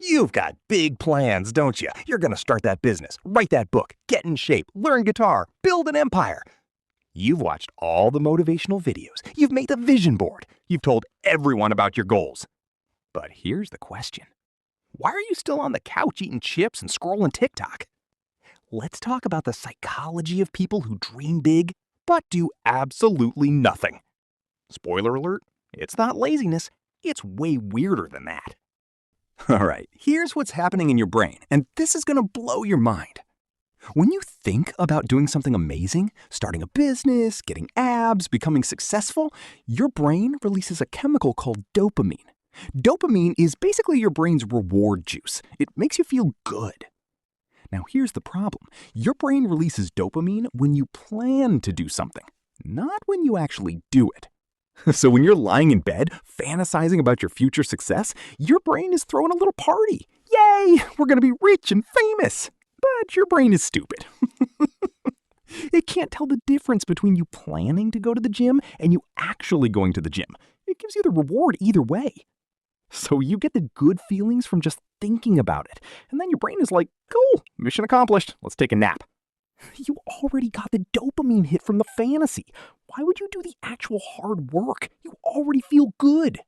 You've got big plans, don't you? You're going to start that business, write that book, get in shape, learn guitar, build an empire. You've watched all the motivational videos. You've made the vision board. You've told everyone about your goals. But here's the question. Why are you still on the couch eating chips and scrolling TikTok? Let's talk about the psychology of people who dream big but do absolutely nothing. Spoiler alert, it's not laziness. It's way weirder than that. All right, here's what's happening in your brain, and this is going to blow your mind. When you think about doing something amazing, starting a business, getting abs, becoming successful, your brain releases a chemical called dopamine. Dopamine is basically your brain's reward juice. It makes you feel good. Now here's the problem. Your brain releases dopamine when you plan to do something, not when you actually do it. So when you're lying in bed, fantasizing about your future success, your brain is throwing a little party. Yay, we're going to be rich and famous. But your brain is stupid. It can't tell the difference between you planning to go to the gym and you actually going to the gym. It gives you the reward either way. So you get the good feelings from just thinking about it. And then your brain is like, cool, mission accomplished. Let's take a nap. You already got the dopamine hit from the fantasy. Why would you do the actual hard work? You already feel good.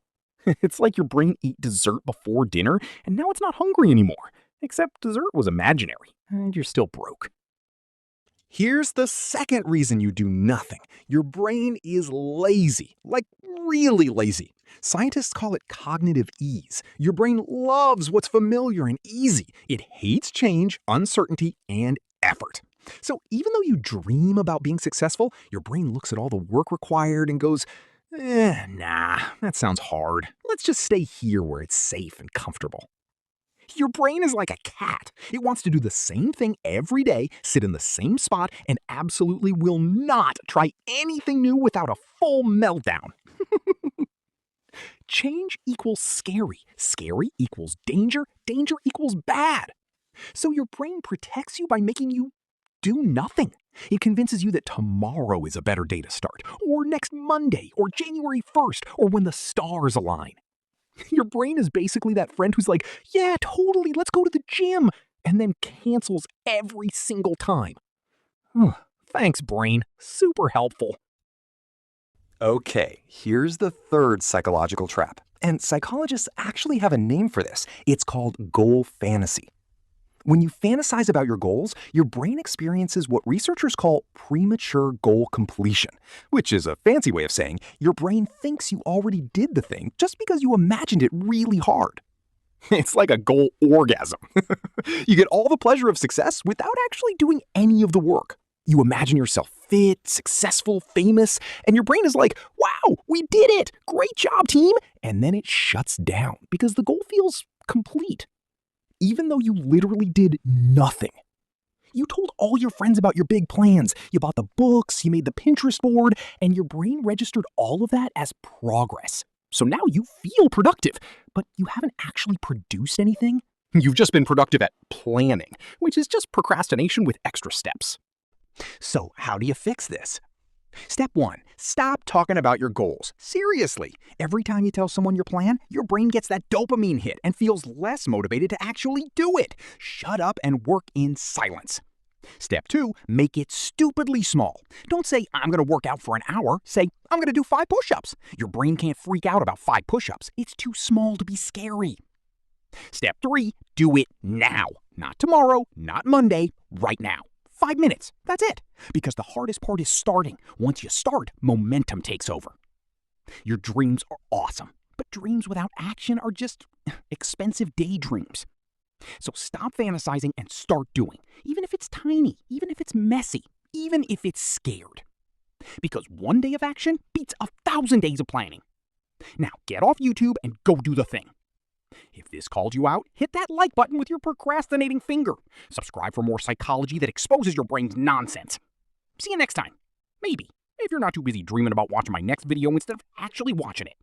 It's like your brain ate dessert before dinner, and now it's not hungry anymore. Except dessert was imaginary, and you're still broke. Here's the second reason you do nothing. Your brain is lazy, like really lazy. Scientists call it cognitive ease. Your brain loves what's familiar and easy. It hates change, uncertainty, and effort. So even though you dream about being successful, your brain looks at all the work required and goes, nah, that sounds hard. Let's just stay here where it's safe and comfortable. Your brain is like a cat. It wants to do the same thing every day, sit in the same spot, and absolutely will not try anything new without a full meltdown. Change equals scary. Scary equals danger. Danger equals bad. So your brain protects you by making you do nothing. It convinces you that tomorrow is a better day to start, or next Monday, or January 1st, or when the stars align. Your brain is basically that friend who's like, yeah, totally, let's go to the gym, and then cancels every single time. Thanks, brain. Super helpful. Okay, here's the third psychological trap. And psychologists actually have a name for this. It's called goal fantasy. When you fantasize about your goals, your brain experiences what researchers call premature goal completion, which is a fancy way of saying your brain thinks you already did the thing just because you imagined it really hard. It's like a goal orgasm. You get all the pleasure of success without actually doing any of the work. You imagine yourself fit, successful, famous, and your brain is like, wow, we did it! Great job, team! And then it shuts down because the goal feels complete. Even though you literally did nothing. You told all your friends about your big plans. You bought the books, you made the Pinterest board, and your brain registered all of that as progress. So now you feel productive, but you haven't actually produced anything. You've just been productive at planning, which is just procrastination with extra steps. So how do you fix this? Step 1, stop talking about your goals. Seriously, every time you tell someone your plan, your brain gets that dopamine hit and feels less motivated to actually do it. Shut up and work in silence. Step 2, make it stupidly small. Don't say, I'm going to work out for an hour. Say, I'm going to do 5 push-ups. Your brain can't freak out about 5 push-ups. It's too small to be scary. Step 3, do it now. Not tomorrow, not Monday, right now. 5 minutes. That's it. Because the hardest part is starting. Once you start, momentum takes over. Your dreams are awesome, but dreams without action are just expensive daydreams. So stop fantasizing and start doing, even if it's tiny, even if it's messy, even if it's scared. Because one day of action beats 1,000 days of planning. Now get off YouTube and go do the thing. If this called you out, hit that like button with your procrastinating finger. Subscribe for more psychology that exposes your brain's nonsense. See you next time. Maybe, if you're not too busy dreaming about watching my next video instead of actually watching it.